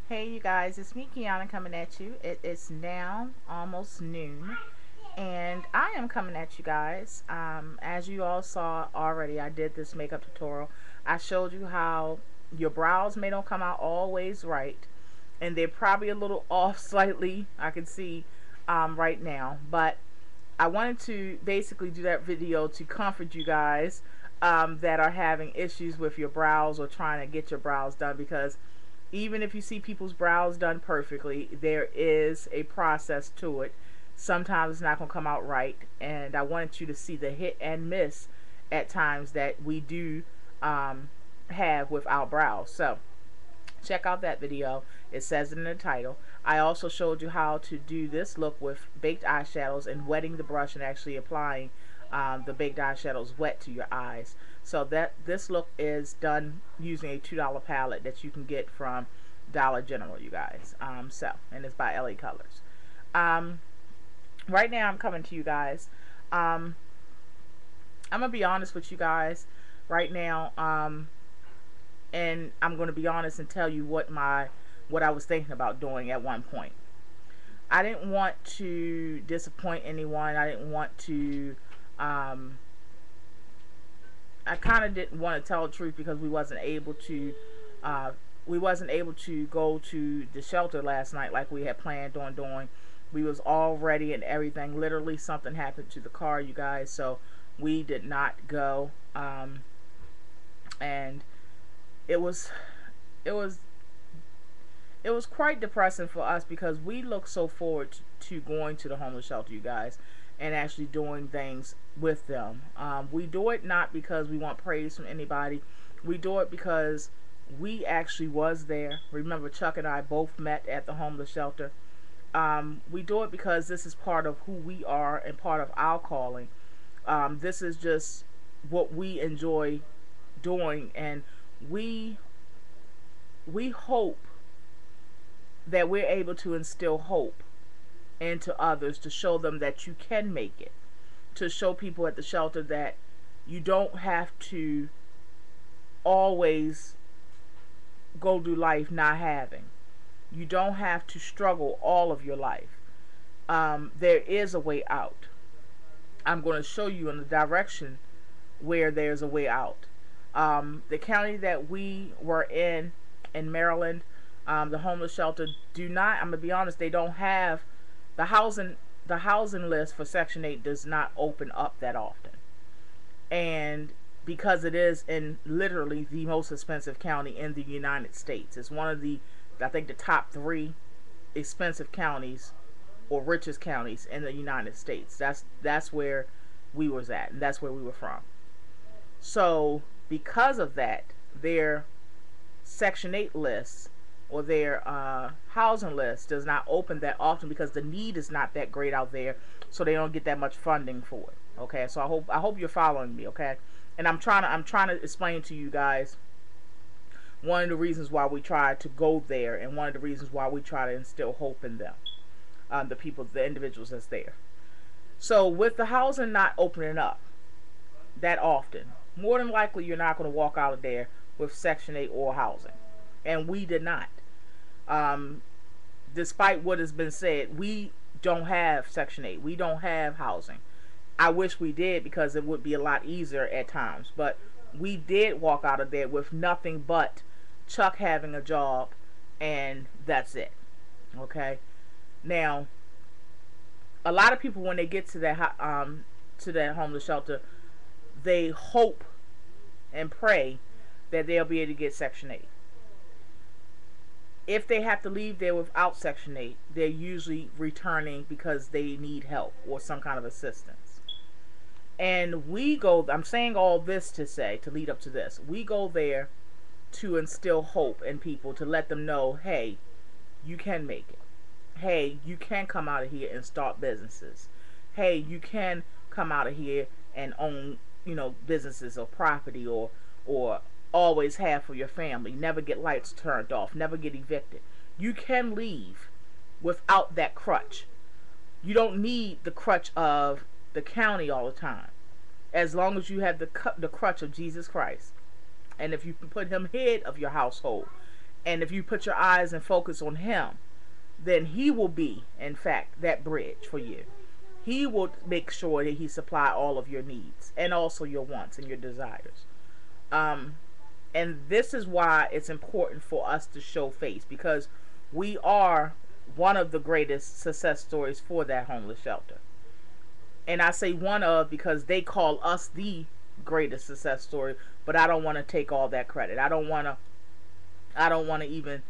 Hey you guys, it's me Kianna coming at you. It is now almost noon and I am coming at you guys. As you all saw already, I did this makeup tutorial. I showed you how your brows may don't come out always right and they're probably a little off slightly. I can see right now, but I wanted to basically do that video to comfort you guys that are having issues with your brows or trying to get your brows done, because even if you see people's brows done perfectly, there is a process to it. Sometimes it's not going to come out right, and I wanted you to see the hit and miss at times that we do have with our brows. So check out that video. It says it in the title. I also showed you how to do this look with baked eyeshadows and wetting the brush and actually applying the baked eyeshadows wet to your eyes. So that this look is done using a $2 palette that you can get from Dollar General, you guys. And it's by LA Colors. Right now I'm coming to you guys. I'm gonna be honest with you guys right now. And I'm going to be honest and tell you what I was thinking about doing at one point. I didn't want to disappoint anyone. I didn't want to I kind of didn't want to tell the truth because we wasn't able to go to the shelter last night like we had planned on doing. We was all ready and everything. Literally something happened to the car, you guys, so we did not go. And it was quite depressing for us because we look so forward to going to the homeless shelter, you guys, and actually doing things with them. We do it not because we want praise from anybody. We do it because we actually was there. Remember, Chuck and I both met at the homeless shelter. We do it because this is part of who we are and part of our calling. This is just what we enjoy doing, and we hope that we're able to instill hope into others, to show them that you can make it, to show people at the shelter that you don't have to always go through life not having. You don't have to struggle all of your life. There is a way out. I'm going to show you in the direction where there's a way out. The county that we were in Maryland, the homeless shelter do not, I'm gonna be honest, they don't have the housing list for Section 8 does not open up that often. And because it is in literally the most expensive county in the United States. It's one of the, I think, the top 3 expensive counties or richest counties in the United States. That's where we was at, and that's where we were from. So because of that, their Section 8 list or their housing list does not open that often because the need is not that great out there, so they don't get that much funding for it. Okay, so I hope you're following me. Okay, and I'm trying to explain to you guys one of the reasons why we try to go there, and one of the reasons why we try to instill hope in them, the individuals that's there. So with the housing not opening up that often, more than likely you're not going to walk out of there with Section 8 or housing. And we did not. Despite what has been said, we don't have Section 8. We don't have housing. I wish we did, because it would be a lot easier at times. But we did walk out of there with nothing but Chuck having a job, and that's it. Okay? Now, a lot of people, when they get to that homeless shelter, they hope and pray that they'll be able to get Section 8. If they have to leave there without Section 8, they're usually returning because they need help or some kind of assistance. And we go, I'm saying all this to lead up to this, we go there to instill hope in people, to let them know, hey, you can make it. Hey, you can come out of here and start businesses. Hey, you can come out of here and own, businesses or property, or always have for your family. Never get lights turned off. Never get evicted. You can leave without that crutch. You don't need the crutch of the county all the time. As long as you have the crutch of Jesus Christ. And if you put him head of your household, And if you put your eyes and focus on him, then he will be, in fact, that bridge for you. He will make sure that he supply all of your needs and also your wants and your desires. Um, and this is why it's important for us to show face, because we are one of the greatest success stories for that homeless shelter. And I say one of because they call us the greatest success story, but I don't want to take all that credit. I don't want to even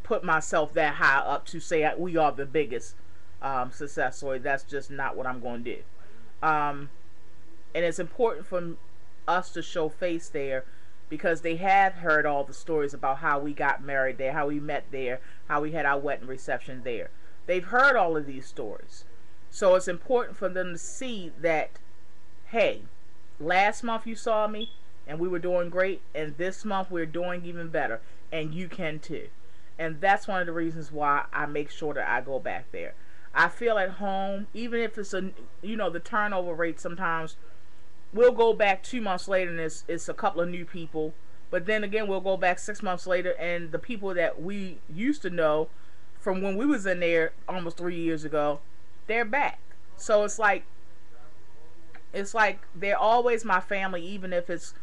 put myself that high up to say we are the biggest success story. That's just not what I'm going to do. And it's important for us to show face there, because they have heard all the stories about how we got married there, how we met there, how we had our wedding reception there. They've heard all of these stories. So it's important for them to see that, hey, last month you saw me and we were doing great, and this month we're doing even better, and you can too. And that's one of the reasons why I make sure that I go back there. I feel at home, even if it's the turnover rate sometimes. We'll go back 2 months later and it's a couple of new people. But then again, we'll go back 6 months later and the people that we used to know from when we was in there almost 3 years ago, they're back. So it's like they're always my family, even if it's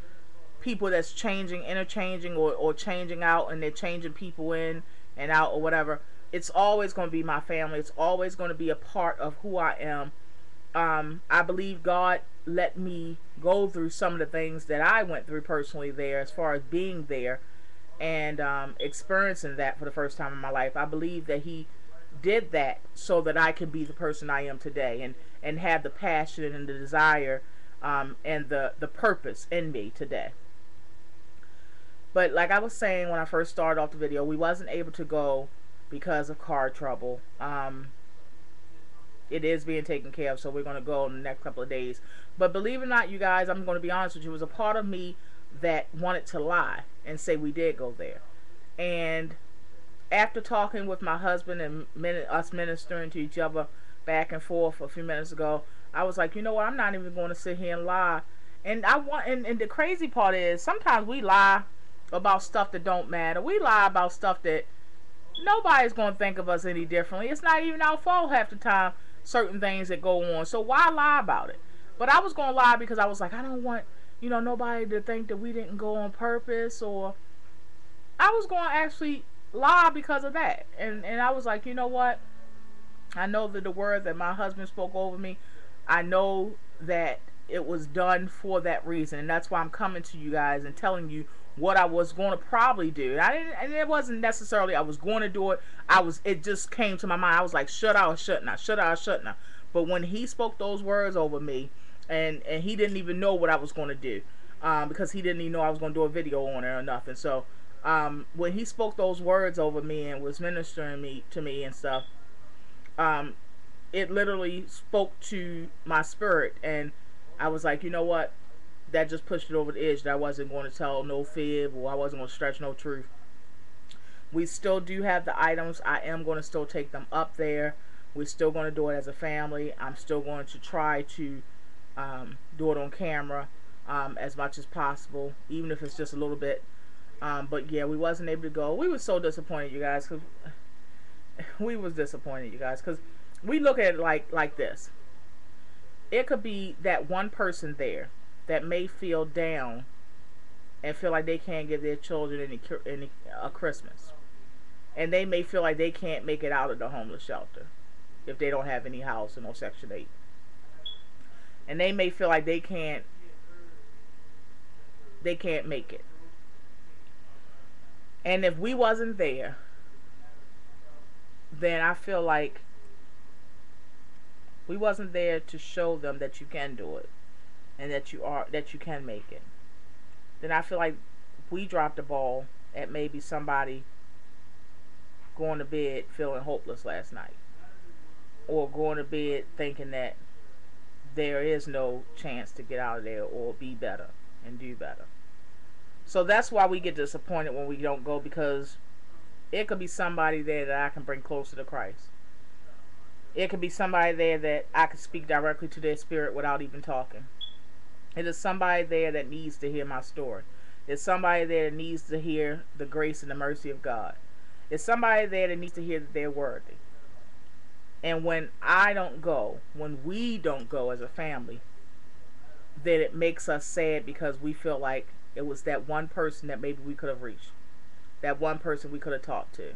people that's changing, interchanging, or changing out, and they're changing people in and out or whatever. It's always going to be my family. It's always going to be a part of who I am. I believe God let me go through some of the things that I went through personally there, as far as being there and experiencing that for the first time in my life. I believe that he did that so that I can be the person I am today, and have the passion and the desire and the purpose in me today. But like I was saying when I first started off the video, we wasn't able to go because of car trouble. It is being taken care of, so we're going to go in the next couple of days. But believe it or not, you guys, I'm going to be honest with you, it was a part of me that wanted to lie and say we did go there. And after talking with my husband and us ministering to each other back and forth a few minutes ago, I was like, you know what, I'm not even going to sit here and lie. And and the crazy part is, sometimes we lie about stuff that don't matter. We lie about stuff that nobody's going to think of us any differently. It's not even our fault half the time, certain things that go on. So why lie about it? But I was going to lie because I was like, I don't want, nobody to think that we didn't go on purpose, or I was going to actually lie because of that. And I was like, you know what? I know that the word that my husband spoke over me, I know that it was done for that reason. And that's why I'm coming to you guys and telling you what I was going to probably do. And it wasn't necessarily I was going to do it. It just came to my mind. I was like, should I or shouldn't I? Should I or shouldn't I? But when he spoke those words over me, and he didn't even know what I was going to do, because he didn't even know I was going to do a video on it or nothing. So when he spoke those words over me and was ministering to me and stuff, it literally spoke to my spirit, and I was like, you know what? That just pushed it over the edge, that I wasn't going to tell no fib, or I wasn't going to stretch no truth. We still do have the items. I am going to still take them up there. We're still going to do it as a family. I'm still going to try to do it on camera as much as possible, even if it's just a little bit. But yeah, we wasn't able to go. We were so disappointed, you guys, because we was disappointed, you guys, because we look at it like this. It could be that one person there that may feel down and feel like they can't give their children any Christmas, and they may feel like they can't make it out of the homeless shelter if they don't have any house or no Section 8, and they may feel like they can't make it. And if we wasn't there, then I feel like we wasn't there to show them that you can do it, and that you can make it. Then I feel like we dropped the ball at maybe somebody going to bed feeling hopeless last night, or going to bed thinking that there is no chance to get out of there or be better and do better. So that's why we get disappointed when we don't go, because it could be somebody there that I can bring closer to Christ. It could be somebody there that I can speak directly to their spirit without even talking. It is somebody there that needs to hear my story. It's somebody there that needs to hear the grace and the mercy of God. It's somebody there that needs to hear that they're worthy. And when I don't go, when we don't go as a family, then it makes us sad because we feel like it was that one person that maybe we could have reached, that one person we could have talked to,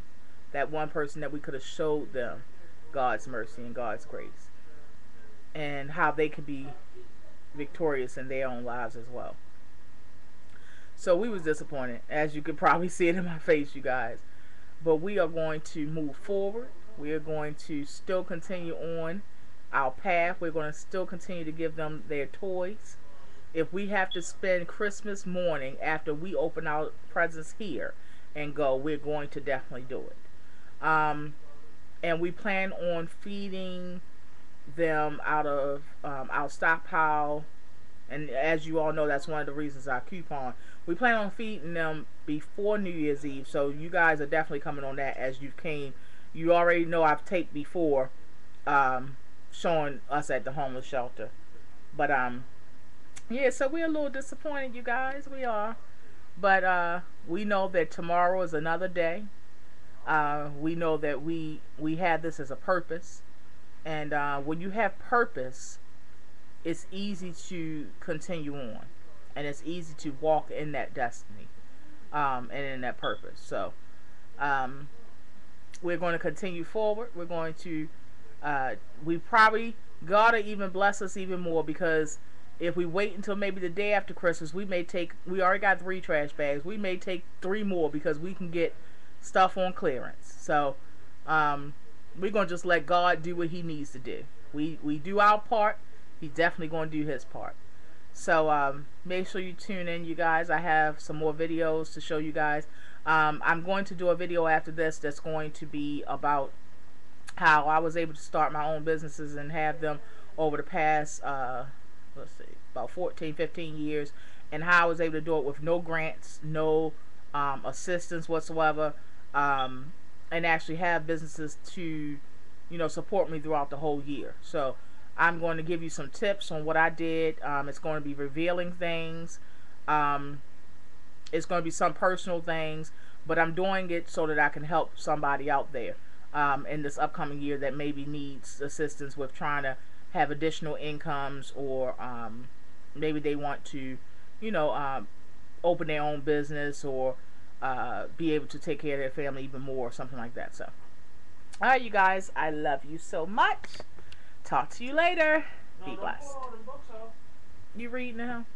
that one person that we could have showed them God's mercy and God's grace, and how they could be victorious in their own lives as well. So we was disappointed, as you could probably see it in my face, you guys. But we are going to move forward. We are going to still continue on our path. We're going to still continue to give them their toys. If we have to spend Christmas morning after we open our presents here and go, we're going to definitely do it. And we plan on feeding them out of our stockpile. And as you all know, that's one of the reasons our coupon. We plan on feeding them before New Year's Eve. So you guys are definitely coming on that as you came. You already know I've taped before showing us at the homeless shelter. But yeah, so we're a little disappointed, you guys. We are. But we know that tomorrow is another day. We know that we have this as a purpose. And when you have purpose, it's easy to continue on. And it's easy to walk in that destiny and in that purpose. So we're going to continue forward. We're going to, we probably, God will even bless us even more, because if we wait until maybe the day after Christmas, we already got 3 trash bags. We may take 3 more because we can get stuff on clearance. So we're going to just let God do what he needs to do. We do our part. He's definitely going to do his part. So make sure you tune in, you guys. I have some more videos to show you guys. I'm going to do a video after this that's going to be about how I was able to start my own businesses and have them over the past let's see, about 14-15 years, and how I was able to do it with no grants, no assistance whatsoever, and actually have businesses to, you know, support me throughout the whole year. So I'm going to give you some tips on what I did. It's going to be revealing things. It's going to be some personal things, but I'm doing it so that I can help somebody out there in this upcoming year that maybe needs assistance with trying to have additional incomes, or maybe they want to, you know, open their own business, or be able to take care of their family even more, or something like that. So, all right, you guys, I love you so much. Talk to you later. Be blessed. You reading now?